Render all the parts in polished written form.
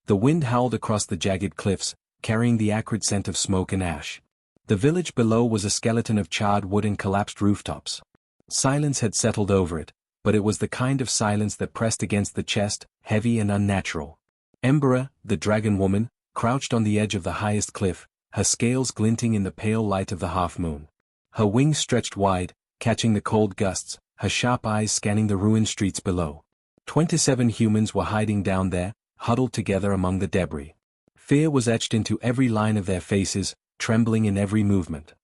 The wind howled across the jagged cliffs, carrying the acrid scent of smoke and ash. The village below was a skeleton of charred wood and collapsed rooftops. Silence had settled over it, but it was the kind of silence that pressed against the chest, heavy and unnatural. Embera, the dragon-woman, crouched on the edge of the highest cliff, her scales glinting in the pale light of the half-moon. Her wings stretched wide, catching the cold gusts, her sharp eyes scanning the ruined streets below. 27 humans were hiding down there, huddled together among the debris. Fear was etched into every line of their faces, trembling in every movement.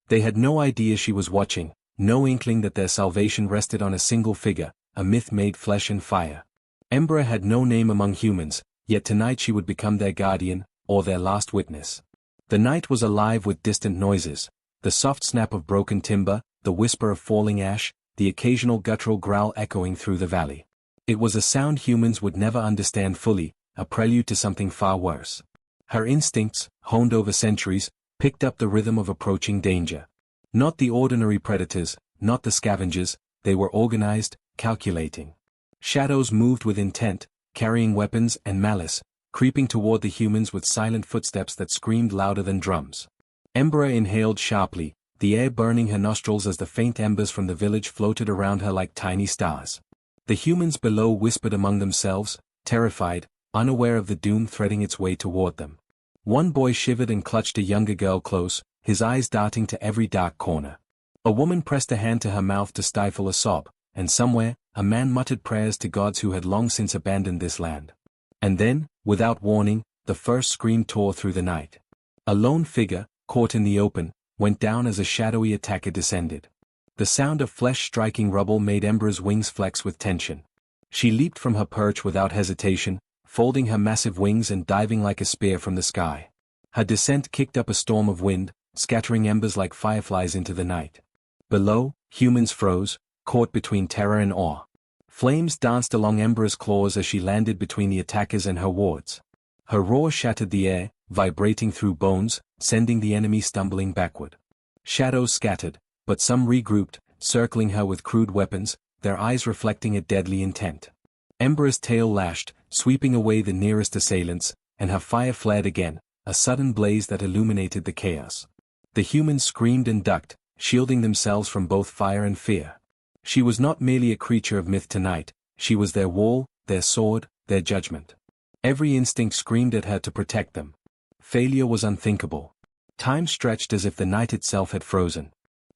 They had no idea she was watching, no inkling that their salvation rested on a single figure, a myth made flesh and fire. Embera had no name among humans, yet tonight she would become their guardian, or their last witness. The night was alive with distant noises, the soft snap of broken timber, the whisper of falling ash, the occasional guttural growl echoing through the valley. It was a sound humans would never understand fully, a prelude to something far worse. Her instincts, honed over centuries, picked up the rhythm of approaching danger. Not the ordinary predators, not the scavengers, they were organized, calculating. Shadows moved with intent, carrying weapons and malice, creeping toward the humans with silent footsteps that screamed louder than drums. Embera inhaled sharply, the air burning her nostrils as the faint embers from the village floated around her like tiny stars. The humans below whispered among themselves, terrified, unaware of the doom threading its way toward them. One boy shivered and clutched a younger girl close, his eyes darting to every dark corner. A woman pressed a hand to her mouth to stifle a sob, and somewhere, a man muttered prayers to gods who had long since abandoned this land. And then, without warning, the first scream tore through the night. A lone figure, caught in the open, went down as a shadowy attacker descended. The sound of flesh striking rubble made Embera's wings flex with tension. She leaped from her perch without hesitation, folding her massive wings and diving like a spear from the sky. Her descent kicked up a storm of wind, scattering embers like fireflies into the night. Below, humans froze, caught between terror and awe. Flames danced along Embera's claws as she landed between the attackers and her wards. Her roar shattered the air, vibrating through bones, sending the enemy stumbling backward. Shadows scattered, but some regrouped, circling her with crude weapons, their eyes reflecting a deadly intent. Embera's tail lashed, sweeping away the nearest assailants, and her fire flared again, a sudden blaze that illuminated the chaos. The humans screamed and ducked, shielding themselves from both fire and fear. She was not merely a creature of myth tonight, she was their wall, their sword, their judgment. Every instinct screamed at her to protect them. Failure was unthinkable. Time stretched as if the night itself had frozen.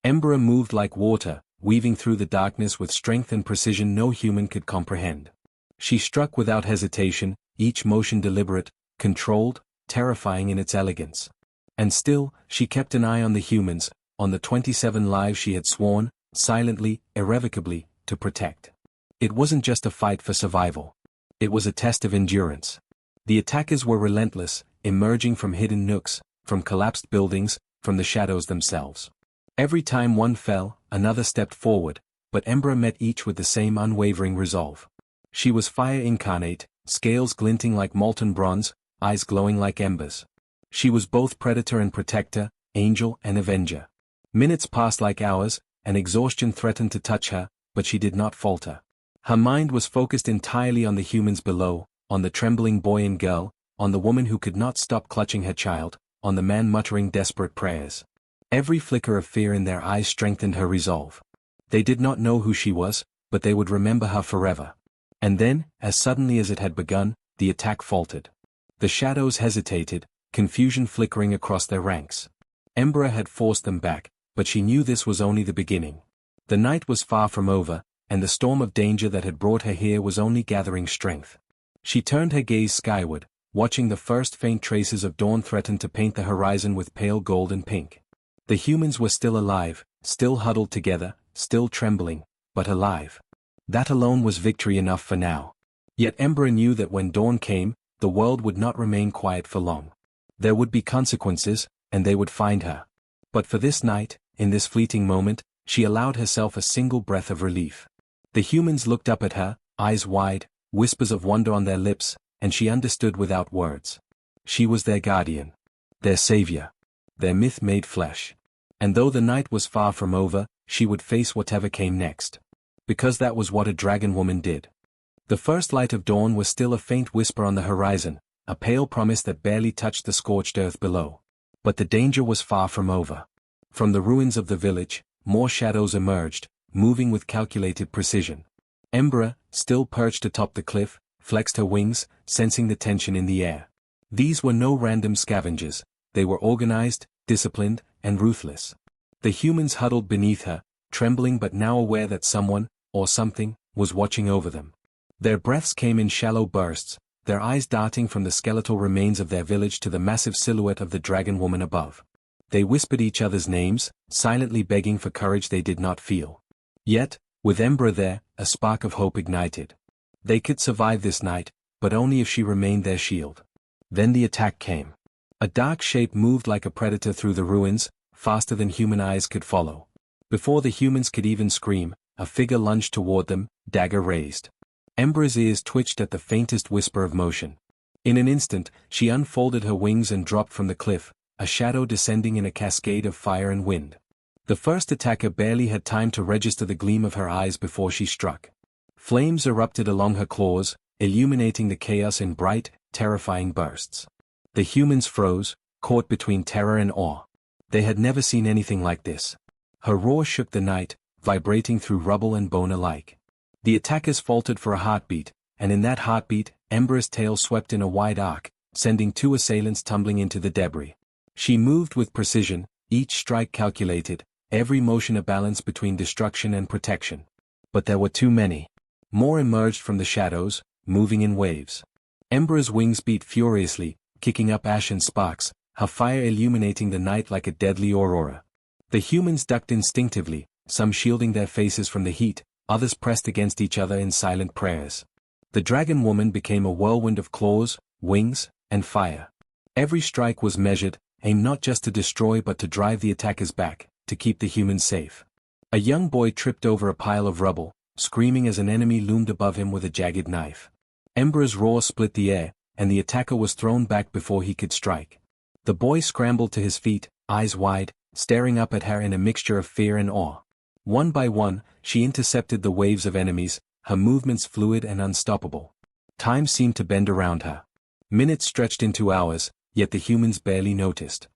Embera moved like water, weaving through the darkness with strength and precision no human could comprehend. She struck without hesitation, each motion deliberate, controlled, terrifying in its elegance. And still, she kept an eye on the humans, on the 27 lives she had sworn, silently, irrevocably, to protect. It wasn't just a fight for survival. It was a test of endurance. The attackers were relentless, emerging from hidden nooks, from collapsed buildings, from the shadows themselves. Every time one fell, another stepped forward, but Embera met each with the same unwavering resolve. She was fire incarnate, scales glinting like molten bronze, eyes glowing like embers. She was both predator and protector, angel and avenger. Minutes passed like hours, and exhaustion threatened to touch her, but she did not falter. Her mind was focused entirely on the humans below, on the trembling boy and girl, on the woman who could not stop clutching her child, on the man muttering desperate prayers. Every flicker of fear in their eyes strengthened her resolve. They did not know who she was, but they would remember her forever. And then, as suddenly as it had begun, the attack faltered. The shadows hesitated, confusion flickering across their ranks. Embera had forced them back, but she knew this was only the beginning. The night was far from over, and the storm of danger that had brought her here was only gathering strength. She turned her gaze skyward, watching the first faint traces of dawn threaten to paint the horizon with pale gold and pink. The humans were still alive, still huddled together, still trembling, but alive. That alone was victory enough for now. Yet Embera knew that when dawn came, the world would not remain quiet for long. There would be consequences, and they would find her. But for this night, in this fleeting moment, she allowed herself a single breath of relief. The humans looked up at her, eyes wide, whispers of wonder on their lips, and she understood without words. She was their guardian, their savior, their myth made flesh. And though the night was far from over, she would face whatever came next. Because that was what a dragon woman did. The first light of dawn was still a faint whisper on the horizon, a pale promise that barely touched the scorched earth below. But the danger was far from over. From the ruins of the village, more shadows emerged, moving with calculated precision. Ember, still perched atop the cliff, flexed her wings, sensing the tension in the air. These were no random scavengers, they were organized, disciplined, and ruthless. The humans huddled beneath her, trembling but now aware that someone, or something, was watching over them. Their breaths came in shallow bursts, their eyes darting from the skeletal remains of their village to the massive silhouette of the Dragonwoman above. They whispered each other's names, silently begging for courage they did not feel. Yet, with Ember there, a spark of hope ignited. They could survive this night, but only if she remained their shield. Then the attack came. A dark shape moved like a predator through the ruins, faster than human eyes could follow. Before the humans could even scream, a figure lunged toward them, dagger raised. Ember's ears twitched at the faintest whisper of motion. In an instant, she unfolded her wings and dropped from the cliff, a shadow descending in a cascade of fire and wind. The first attacker barely had time to register the gleam of her eyes before she struck. Flames erupted along her claws, illuminating the chaos in bright, terrifying bursts. The humans froze, caught between terror and awe. They had never seen anything like this. Her roar shook the night, vibrating through rubble and bone alike. The attackers faltered for a heartbeat, and in that heartbeat, Ember's tail swept in a wide arc, sending two assailants tumbling into the debris. She moved with precision, each strike calculated, every motion a balance between destruction and protection. But there were too many. More emerged from the shadows, moving in waves. Ember's wings beat furiously, kicking up ash and sparks, her fire illuminating the night like a deadly aurora. The humans ducked instinctively, some shielding their faces from the heat, others pressed against each other in silent prayers. The Dragonwoman became a whirlwind of claws, wings, and fire. Every strike was measured, aimed not just to destroy but to drive the attackers back, to keep the humans safe. A young boy tripped over a pile of rubble, screaming as an enemy loomed above him with a jagged knife. Ember's roar split the air, and the attacker was thrown back before he could strike. The boy scrambled to his feet, eyes wide, staring up at her in a mixture of fear and awe. One by one, she intercepted the waves of enemies, her movements fluid and unstoppable. Time seemed to bend around her. Minutes stretched into hours, yet the humans barely noticed.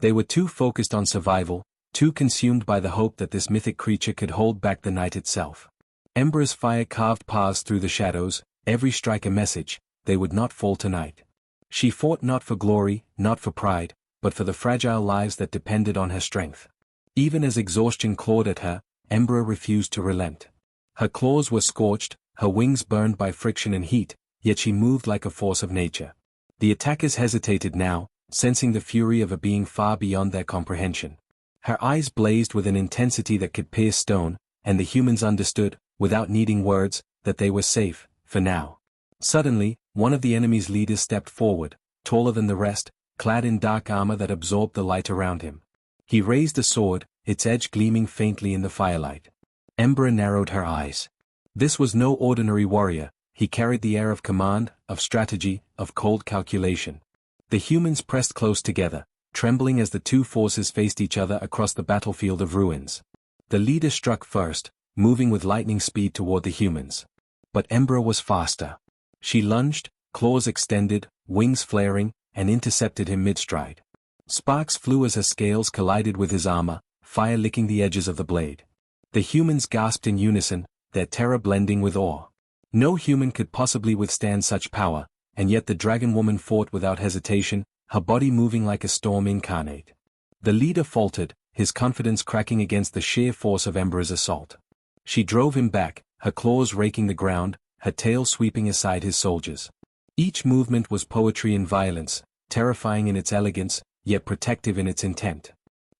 They were too focused on survival, too consumed by the hope that this mythic creature could hold back the night itself. Ember's fire carved paths through the shadows, every strike a message, they would not fall tonight. She fought not for glory, not for pride, but for the fragile lives that depended on her strength. Even as exhaustion clawed at her, Ember refused to relent. Her claws were scorched, her wings burned by friction and heat, yet she moved like a force of nature. The attackers hesitated now, sensing the fury of a being far beyond their comprehension. Her eyes blazed with an intensity that could pierce stone, and the humans understood, without needing words, that they were safe, for now. Suddenly, one of the enemy's leaders stepped forward, taller than the rest, clad in dark armor that absorbed the light around him. He raised a sword, its edge gleaming faintly in the firelight. Ember narrowed her eyes. This was no ordinary warrior, he carried the air of command, of strategy, of cold calculation. The humans pressed close together, trembling as the two forces faced each other across the battlefield of ruins. The leader struck first, moving with lightning speed toward the humans. But Ember was faster. She lunged, claws extended, wings flaring, and intercepted him mid-stride. Sparks flew as her scales collided with his armor, fire licking the edges of the blade. The humans gasped in unison, their terror blending with awe. No human could possibly withstand such power, and yet the Dragonwoman fought without hesitation, her body moving like a storm incarnate. The leader faltered, his confidence cracking against the sheer force of Ember's assault. She drove him back, her claws raking the ground, her tail sweeping aside his soldiers. Each movement was poetry in violence, terrifying in its elegance, yet protective in its intent.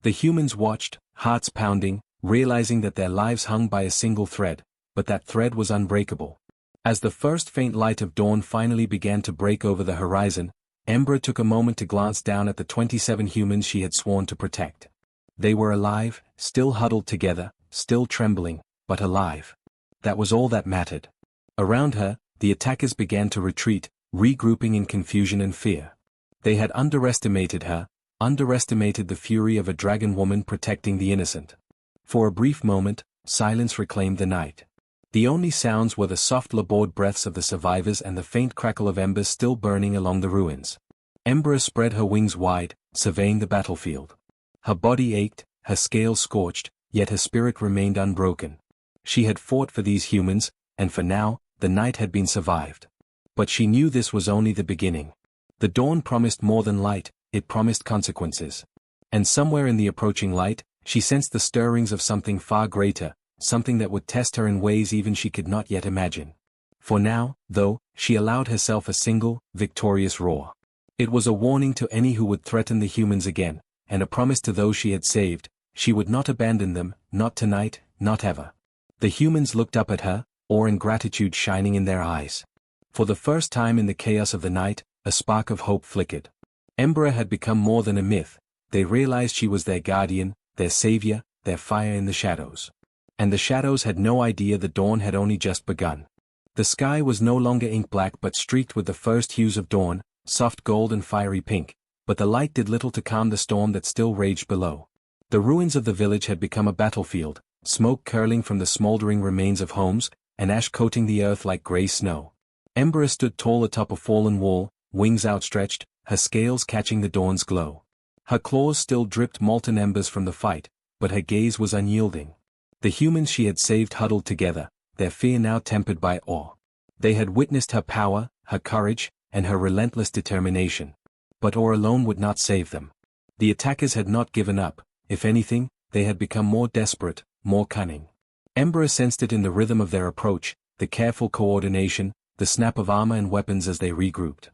The humans watched, hearts pounding, realizing that their lives hung by a single thread, but that thread was unbreakable. As the first faint light of dawn finally began to break over the horizon, Ember took a moment to glance down at the 27 humans she had sworn to protect. They were alive, still huddled together, still trembling, but alive. That was all that mattered. Around her, the attackers began to retreat, regrouping in confusion and fear. They had underestimated her, underestimated the fury of a Dragonwoman protecting the innocent. For a brief moment, silence reclaimed the night. The only sounds were the soft labored breaths of the survivors and the faint crackle of embers still burning along the ruins. Ember spread her wings wide, surveying the battlefield. Her body ached, her scales scorched, yet her spirit remained unbroken. She had fought for these humans, and for now, the night had been survived. But she knew this was only the beginning. The dawn promised more than light, it promised consequences. And somewhere in the approaching light, she sensed the stirrings of something far greater, something that would test her in ways even she could not yet imagine. For now, though, she allowed herself a single, victorious roar. It was a warning to any who would threaten the humans again, and a promise to those she had saved: she would not abandon them, not tonight, not ever. The humans looked up at her, awe and gratitude shining in their eyes. For the first time in the chaos of the night, a spark of hope flickered. Ember had become more than a myth. They realized she was their guardian, their savior, their fire in the shadows. And the shadows had no idea the dawn had only just begun. The sky was no longer ink black but streaked with the first hues of dawn, soft gold and fiery pink, but the light did little to calm the storm that still raged below. The ruins of the village had become a battlefield, smoke curling from the smoldering remains of homes, and ash coating the earth like grey snow. Ember stood tall atop a fallen wall, wings outstretched, her scales catching the dawn's glow. Her claws still dripped molten embers from the fight, but her gaze was unyielding. The humans she had saved huddled together, their fear now tempered by awe. They had witnessed her power, her courage, and her relentless determination. But awe alone would not save them. The attackers had not given up. If anything, they had become more desperate, more cunning. Ember sensed it in the rhythm of their approach, the careful coordination, the snap of armor and weapons as they regrouped.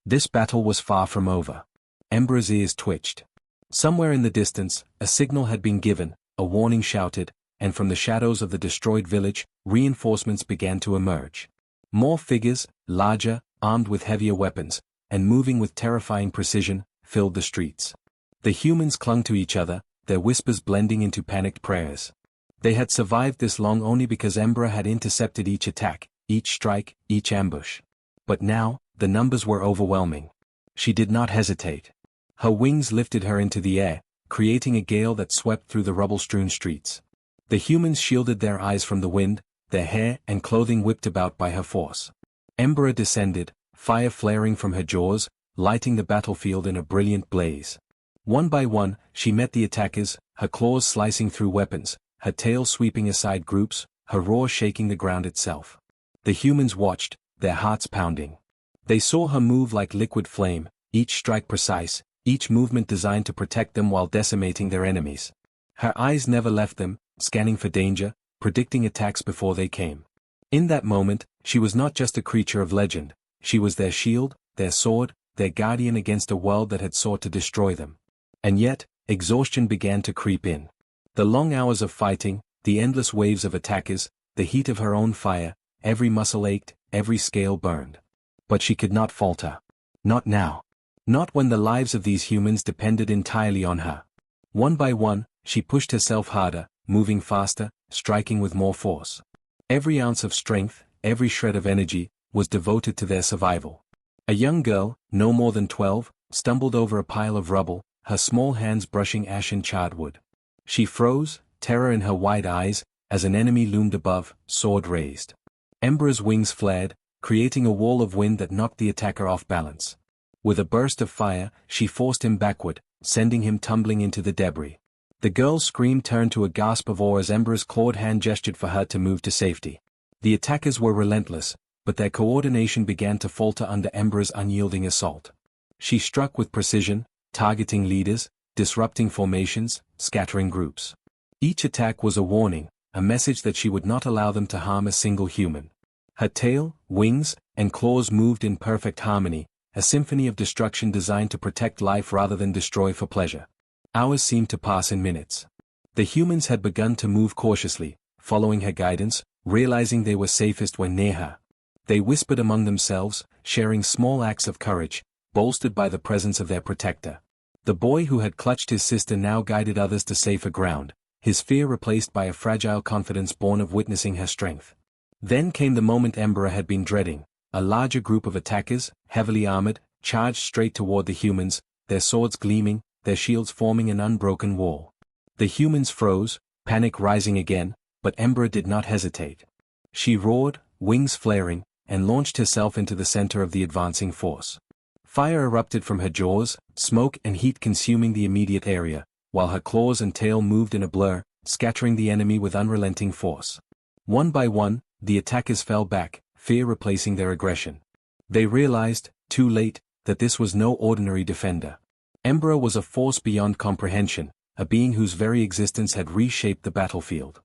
This battle was far from over. Ember's ears twitched. Somewhere in the distance, a signal had been given, a warning shouted, and from the shadows of the destroyed village, reinforcements began to emerge. More figures, larger, armed with heavier weapons, and moving with terrifying precision, filled the streets. The humans clung to each other, their whispers blending into panicked prayers. They had survived this long only because Ember had intercepted each attack, each strike, each ambush. But now, the numbers were overwhelming. She did not hesitate. Her wings lifted her into the air, creating a gale that swept through the rubble-strewn streets. The humans shielded their eyes from the wind, their hair and clothing whipped about by her force. Ember descended, fire flaring from her jaws, lighting the battlefield in a brilliant blaze. One by one, she met the attackers, her claws slicing through weapons, her tail sweeping aside groups, her roar shaking the ground itself. The humans watched, their hearts pounding. They saw her move like liquid flame, each strike precise, each movement designed to protect them while decimating their enemies. Her eyes never left them, scanning for danger, predicting attacks before they came. In that moment, she was not just a creature of legend, she was their shield, their sword, their guardian against a world that had sought to destroy them. And yet, exhaustion began to creep in. The long hours of fighting, the endless waves of attackers, the heat of her own fire, every muscle ached, every scale burned. But she could not falter. Not now. Not when the lives of these humans depended entirely on her. One by one, she pushed herself harder, moving faster, striking with more force. Every ounce of strength, every shred of energy, was devoted to their survival. A young girl, no more than 12, stumbled over a pile of rubble, her small hands brushing ash and charred wood. She froze, terror in her wide eyes, as an enemy loomed above, sword raised. Ember's wings flared, creating a wall of wind that knocked the attacker off balance. With a burst of fire, she forced him backward, sending him tumbling into the debris. The girl's scream turned to a gasp of awe as Ember's clawed hand gestured for her to move to safety. The attackers were relentless, but their coordination began to falter under Ember's unyielding assault. She struck with precision, targeting leaders, disrupting formations, scattering groups. Each attack was a warning, a message that she would not allow them to harm a single human. Her tail, wings, and claws moved in perfect harmony, a symphony of destruction designed to protect life rather than destroy for pleasure. Hours seemed to pass in minutes. The humans had begun to move cautiously, following her guidance, realizing they were safest when near her. They whispered among themselves, sharing small acts of courage, bolstered by the presence of their protector. The boy who had clutched his sister now guided others to safer ground, his fear replaced by a fragile confidence born of witnessing her strength. Then came the moment Ember had been dreading. A larger group of attackers, heavily armored, charged straight toward the humans, their swords gleaming, their shields forming an unbroken wall. The humans froze, panic rising again, but Ember did not hesitate. She roared, wings flaring, and launched herself into the center of the advancing force. Fire erupted from her jaws, smoke and heat consuming the immediate area, while her claws and tail moved in a blur, scattering the enemy with unrelenting force. One by one, the attackers fell back, fear replacing their aggression. They realized, too late, that this was no ordinary defender. Ember was a force beyond comprehension, a being whose very existence had reshaped the battlefield.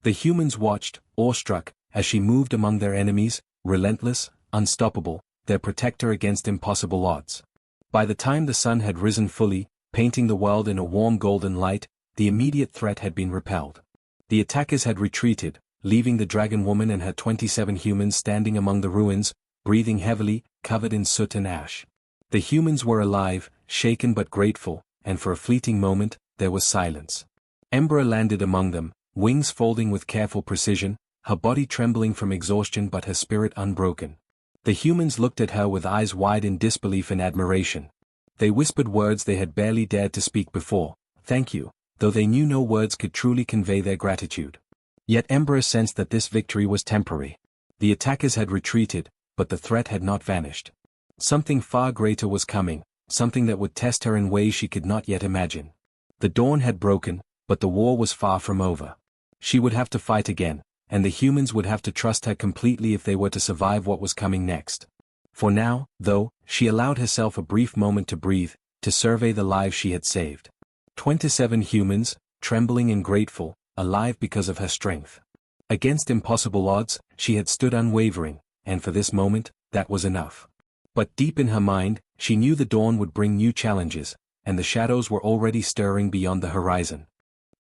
The humans watched, awestruck, as she moved among their enemies, relentless, unstoppable, their protector against impossible odds. By the time the sun had risen fully, painting the world in a warm golden light, the immediate threat had been repelled. The attackers had retreated, leaving the Dragonwoman and her 27 humans standing among the ruins, breathing heavily, covered in soot and ash. The humans were alive, shaken but grateful, and for a fleeting moment, there was silence. Ember landed among them, wings folding with careful precision, her body trembling from exhaustion but her spirit unbroken. The humans looked at her with eyes wide in disbelief and admiration. They whispered words they had barely dared to speak before, "Thank you," though they knew no words could truly convey their gratitude. Yet Ember sensed that this victory was temporary. The attackers had retreated, but the threat had not vanished. Something far greater was coming, something that would test her in ways she could not yet imagine. The dawn had broken, but the war was far from over. She would have to fight again, and the humans would have to trust her completely if they were to survive what was coming next. For now, though, she allowed herself a brief moment to breathe, to survey the lives she had saved. 27 humans, trembling and grateful, alive because of her strength. Against impossible odds, she had stood unwavering, and for this moment, that was enough. But deep in her mind, she knew the dawn would bring new challenges, and the shadows were already stirring beyond the horizon.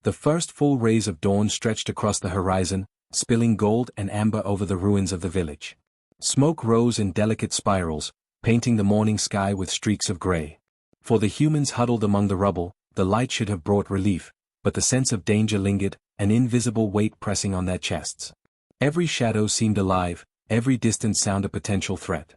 The first full rays of dawn stretched across the horizon, spilling gold and amber over the ruins of the village. Smoke rose in delicate spirals, painting the morning sky with streaks of gray. For the humans huddled among the rubble, the light should have brought relief, but the sense of danger lingered, an invisible weight pressing on their chests. Every shadow seemed alive, every distant sound a potential threat.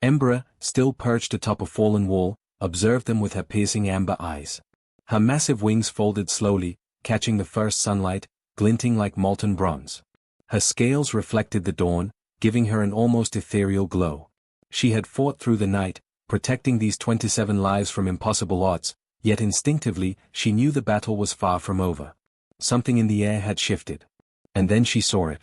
Ember, still perched atop a fallen wall, observed them with her piercing amber eyes. Her massive wings folded slowly, catching the first sunlight, glinting like molten bronze. Her scales reflected the dawn, giving her an almost ethereal glow. She had fought through the night, protecting these 27 lives from impossible odds, yet instinctively, she knew the battle was far from over. Something in the air had shifted. And then she saw it.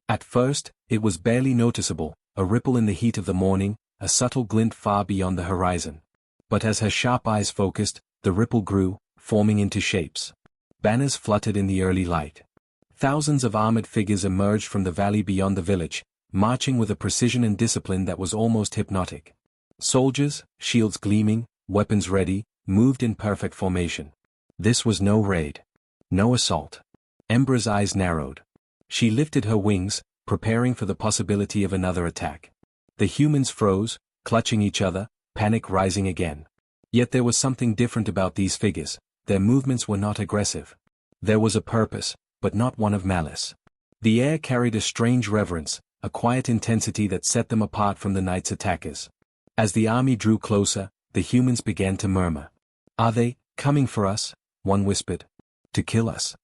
At first, it was barely noticeable, a ripple in the heat of the morning, a subtle glint far beyond the horizon. But as her sharp eyes focused, the ripple grew, forming into shapes. Banners fluttered in the early light. Thousands of armored figures emerged from the valley beyond the village, marching with a precision and discipline that was almost hypnotic. Soldiers, shields gleaming, weapons ready, moved in perfect formation. This was no raid. No assault. Ember's eyes narrowed. She lifted her wings, preparing for the possibility of another attack. The humans froze, clutching each other, panic rising again. Yet there was something different about these figures. Their movements were not aggressive. There was a purpose, but not one of malice. The air carried a strange reverence, a quiet intensity that set them apart from the night's attackers. As the army drew closer, the humans began to murmur. "Are they coming for us?" one whispered. "To kill us?"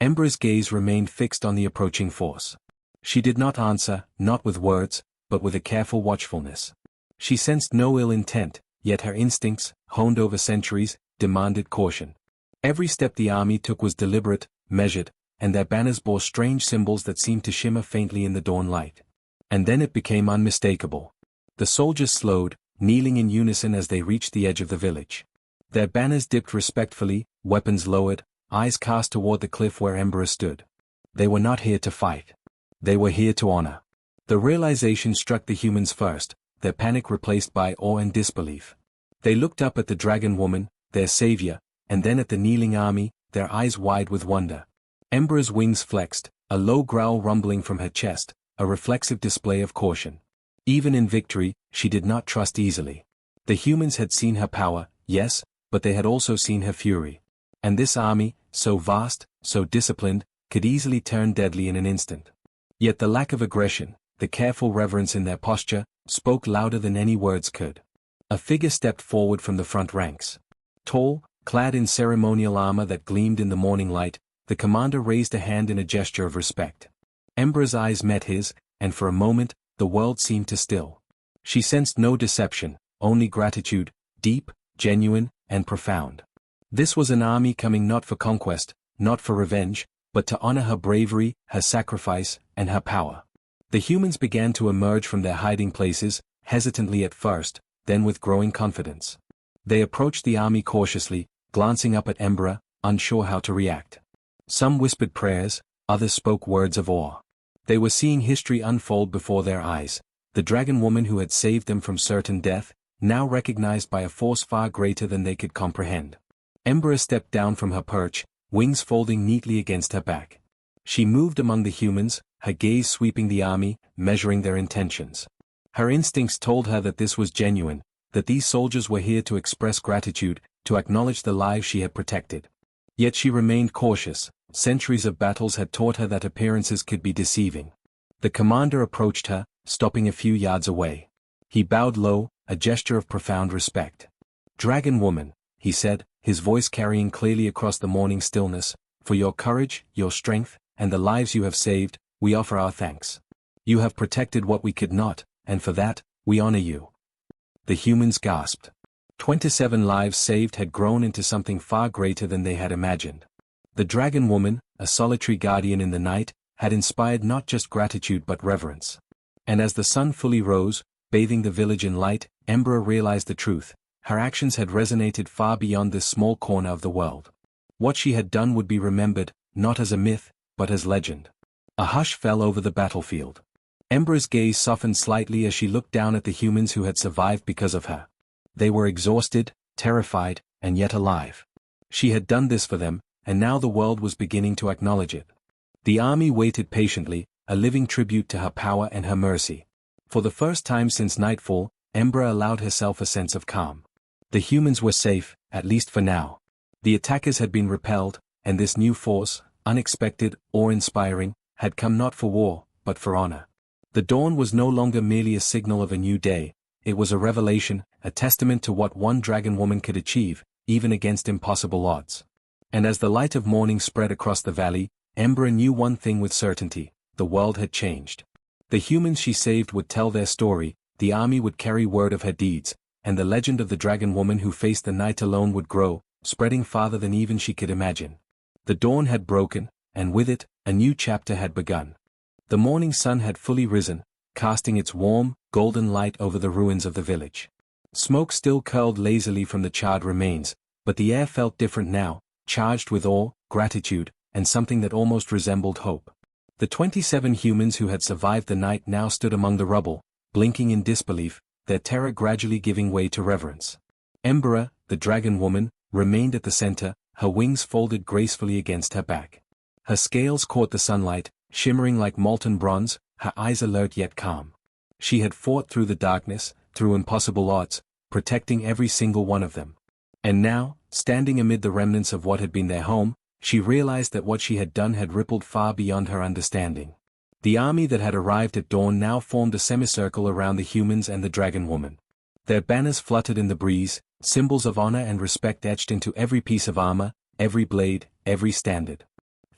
Ember's gaze remained fixed on the approaching force. She did not answer, not with words, but with a careful watchfulness. She sensed no ill intent, yet her instincts, honed over centuries, demanded caution. Every step the army took was deliberate, measured, and their banners bore strange symbols that seemed to shimmer faintly in the dawn light. And then it became unmistakable. The soldiers slowed, kneeling in unison as they reached the edge of the village. Their banners dipped respectfully, weapons lowered, eyes cast toward the cliff where Ember stood. They were not here to fight. They were here to honor. The realization struck the humans first, their panic replaced by awe and disbelief. They looked up at the Dragonwoman, their savior, and then at the kneeling army, their eyes wide with wonder. Ember's wings flexed, a low growl rumbling from her chest, a reflexive display of caution. Even in victory, she did not trust easily. The humans had seen her power, yes, but they had also seen her fury. And this army, so vast, so disciplined, could easily turn deadly in an instant. Yet the lack of aggression, the careful reverence in their posture, spoke louder than any words could. A figure stepped forward from the front ranks. Tall, clad in ceremonial armor that gleamed in the morning light, the commander raised a hand in a gesture of respect. Ember's eyes met his, and for a moment, the world seemed to still. She sensed no deception, only gratitude, deep, genuine, and profound. This was an army coming not for conquest, not for revenge, but to honor her bravery, her sacrifice, and her power. The humans began to emerge from their hiding places, hesitantly at first, then with growing confidence. They approached the army cautiously, glancing up at Embera, unsure how to react. Some whispered prayers, others spoke words of awe. They were seeing history unfold before their eyes, the dragon woman who had saved them from certain death, now recognized by a force far greater than they could comprehend. Embera stepped down from her perch, wings folding neatly against her back. She moved among the humans, her gaze sweeping the army, measuring their intentions. Her instincts told her that this was genuine, that these soldiers were here to express gratitude, to acknowledge the lives she had protected. Yet she remained cautious. Centuries of battles had taught her that appearances could be deceiving. The commander approached her, stopping a few yards away. He bowed low, a gesture of profound respect. "Dragonwoman," he said, his voice carrying clearly across the morning stillness, "for your courage, your strength, and the lives you have saved, we offer our thanks. You have protected what we could not, and for that, we honor you." The humans gasped. 27 lives saved had grown into something far greater than they had imagined. The dragon woman, a solitary guardian in the night, had inspired not just gratitude but reverence. And as the sun fully rose, bathing the village in light, Embera realized the truth. Her actions had resonated far beyond this small corner of the world. What she had done would be remembered, not as a myth, but as legend. A hush fell over the battlefield. Embera's gaze softened slightly as she looked down at the humans who had survived because of her. They were exhausted, terrified, and yet alive. She had done this for them, and now the world was beginning to acknowledge it. The army waited patiently, a living tribute to her power and her mercy. For the first time since nightfall, Embera allowed herself a sense of calm. The humans were safe, at least for now. The attackers had been repelled, and this new force, unexpected, awe-inspiring, had come not for war, but for honor. The dawn was no longer merely a signal of a new day, it was a revelation, a testament to what one dragon woman could achieve, even against impossible odds. And as the light of morning spread across the valley, Embera knew one thing with certainty: the world had changed. The humans she saved would tell their story, the army would carry word of her deeds, and the legend of the dragon woman who faced the night alone would grow, spreading farther than even she could imagine. The dawn had broken, and with it, a new chapter had begun. The morning sun had fully risen, casting its warm, golden light over the ruins of the village. Smoke still curled lazily from the charred remains, but the air felt different now, charged with awe, gratitude, and something that almost resembled hope. The 27 humans who had survived the night now stood among the rubble, blinking in disbelief, their terror gradually giving way to reverence. Embera, the dragon woman, remained at the center, her wings folded gracefully against her back. Her scales caught the sunlight, shimmering like molten bronze, her eyes alert yet calm. She had fought through the darkness, through impossible odds, protecting every single one of them. And now, standing amid the remnants of what had been their home, she realized that what she had done had rippled far beyond her understanding. The army that had arrived at dawn now formed a semicircle around the humans and the dragon woman. Their banners fluttered in the breeze, symbols of honor and respect etched into every piece of armor, every blade, every standard.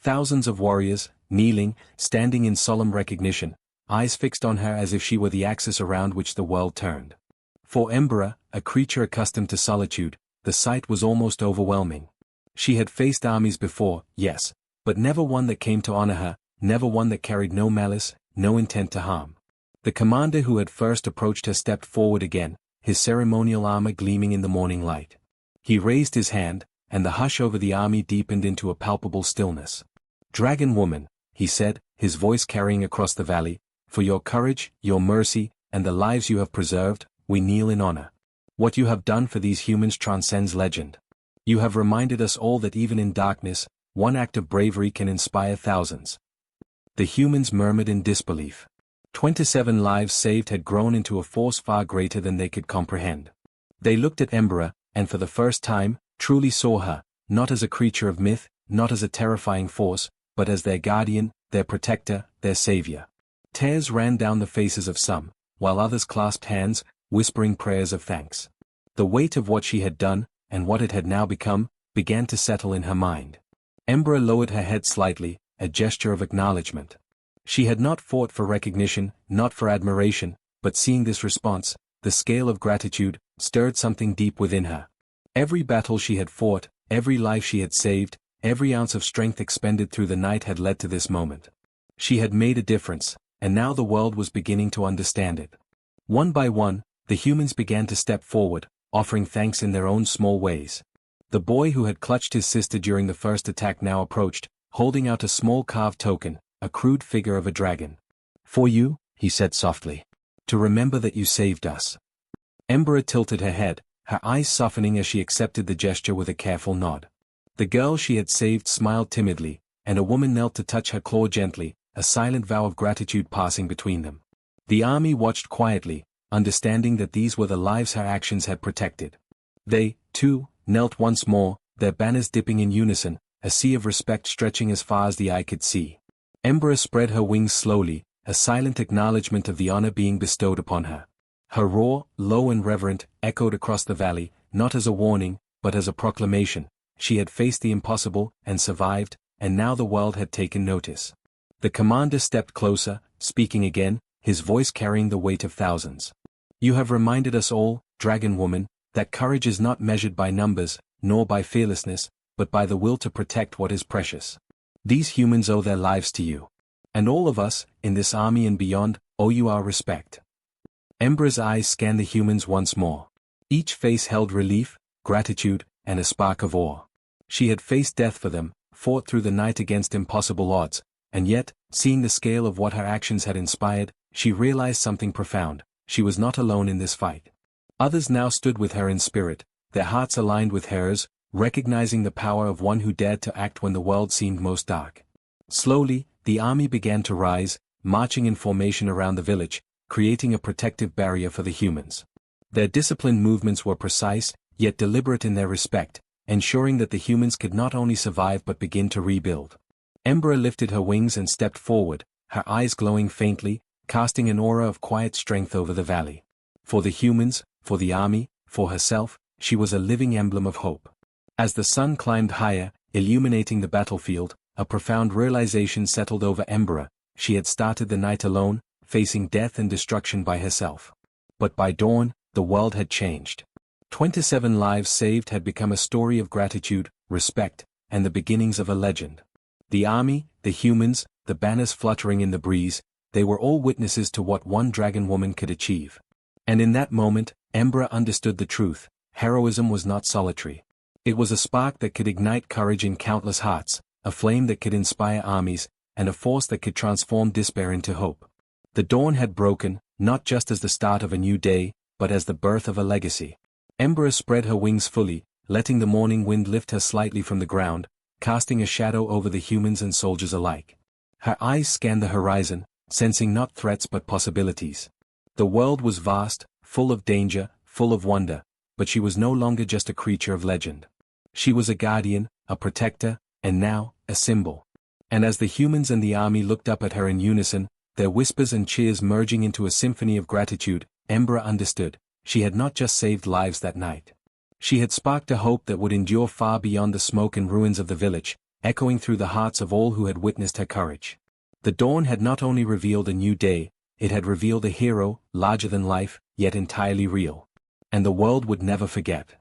Thousands of warriors, kneeling, standing in solemn recognition, eyes fixed on her as if she were the axis around which the world turned. For Embera, a creature accustomed to solitude, the sight was almost overwhelming. She had faced armies before, yes, but never one that came to honor her, never one that carried no malice, no intent to harm. The commander who had first approached her stepped forward again, his ceremonial armor gleaming in the morning light. He raised his hand, and the hush over the army deepened into a palpable stillness. "Dragon woman," he said, his voice carrying across the valley, "for your courage, your mercy, and the lives you have preserved, we kneel in honor. What you have done for these humans transcends legend. You have reminded us all that even in darkness, one act of bravery can inspire thousands." The humans murmured in disbelief. 27 lives saved had grown into a force far greater than they could comprehend. They looked at Embera, and for the first time, truly saw her, not as a creature of myth, not as a terrifying force, but as their guardian, their protector, their savior. Tears ran down the faces of some, while others clasped hands, whispering prayers of thanks. The weight of what she had done, and what it had now become, began to settle in her mind. Embera lowered her head slightly, a gesture of acknowledgement. She had not fought for recognition, not for admiration, but seeing this response, the scale of gratitude, stirred something deep within her. Every battle she had fought, every life she had saved, every ounce of strength expended through the night had led to this moment. She had made a difference, and now the world was beginning to understand it. One by one, the humans began to step forward, offering thanks in their own small ways. The boy who had clutched his sister during the first attack now approached, holding out a small carved token, a crude figure of a dragon. "For you," he said softly. "To remember that you saved us." Embera tilted her head, her eyes softening as she accepted the gesture with a careful nod. The girl she had saved smiled timidly, and a woman knelt to touch her claw gently, a silent vow of gratitude passing between them. The army watched quietly, understanding that these were the lives her actions had protected. They, too, knelt once more, their banners dipping in unison, a sea of respect stretching as far as the eye could see. Embera spread her wings slowly, a silent acknowledgement of the honor being bestowed upon her. Her roar, low and reverent, echoed across the valley, not as a warning, but as a proclamation. She had faced the impossible, and survived, and now the world had taken notice. The commander stepped closer, speaking again, his voice carrying the weight of thousands. "You have reminded us all, Dragonwoman, that courage is not measured by numbers, nor by fearlessness, but by the will to protect what is precious. These humans owe their lives to you. And all of us, in this army and beyond, owe you our respect." Embera's eyes scanned the humans once more. Each face held relief, gratitude, and a spark of awe. She had faced death for them, fought through the night against impossible odds, and yet, seeing the scale of what her actions had inspired, she realized something profound: she was not alone in this fight. Others now stood with her in spirit, their hearts aligned with hers, recognizing the power of one who dared to act when the world seemed most dark. Slowly, the army began to rise, marching in formation around the village, creating a protective barrier for the humans. Their disciplined movements were precise, yet deliberate in their respect, ensuring that the humans could not only survive but begin to rebuild. Embera lifted her wings and stepped forward, her eyes glowing faintly, casting an aura of quiet strength over the valley. For the humans, for the army, for herself, she was a living emblem of hope. As the sun climbed higher, illuminating the battlefield, a profound realization settled over Embera. She had started the night alone, facing death and destruction by herself. But by dawn, the world had changed. 27 lives saved had become a story of gratitude, respect, and the beginnings of a legend. The army, the humans, the banners fluttering in the breeze, they were all witnesses to what one Dragonwoman could achieve. And in that moment, Embera understood the truth: heroism was not solitary. It was a spark that could ignite courage in countless hearts, a flame that could inspire armies, and a force that could transform despair into hope. The dawn had broken, not just as the start of a new day, but as the birth of a legacy. Embera spread her wings fully, letting the morning wind lift her slightly from the ground, casting a shadow over the humans and soldiers alike. Her eyes scanned the horizon, sensing not threats but possibilities. The world was vast, full of danger, full of wonder, but she was no longer just a creature of legend. She was a guardian, a protector, and now, a symbol. And as the humans and the army looked up at her in unison, their whispers and cheers merging into a symphony of gratitude, Embera understood: she had not just saved lives that night. She had sparked a hope that would endure far beyond the smoke and ruins of the village, echoing through the hearts of all who had witnessed her courage. The dawn had not only revealed a new day, it had revealed a hero, larger than life, yet entirely real. And the world would never forget.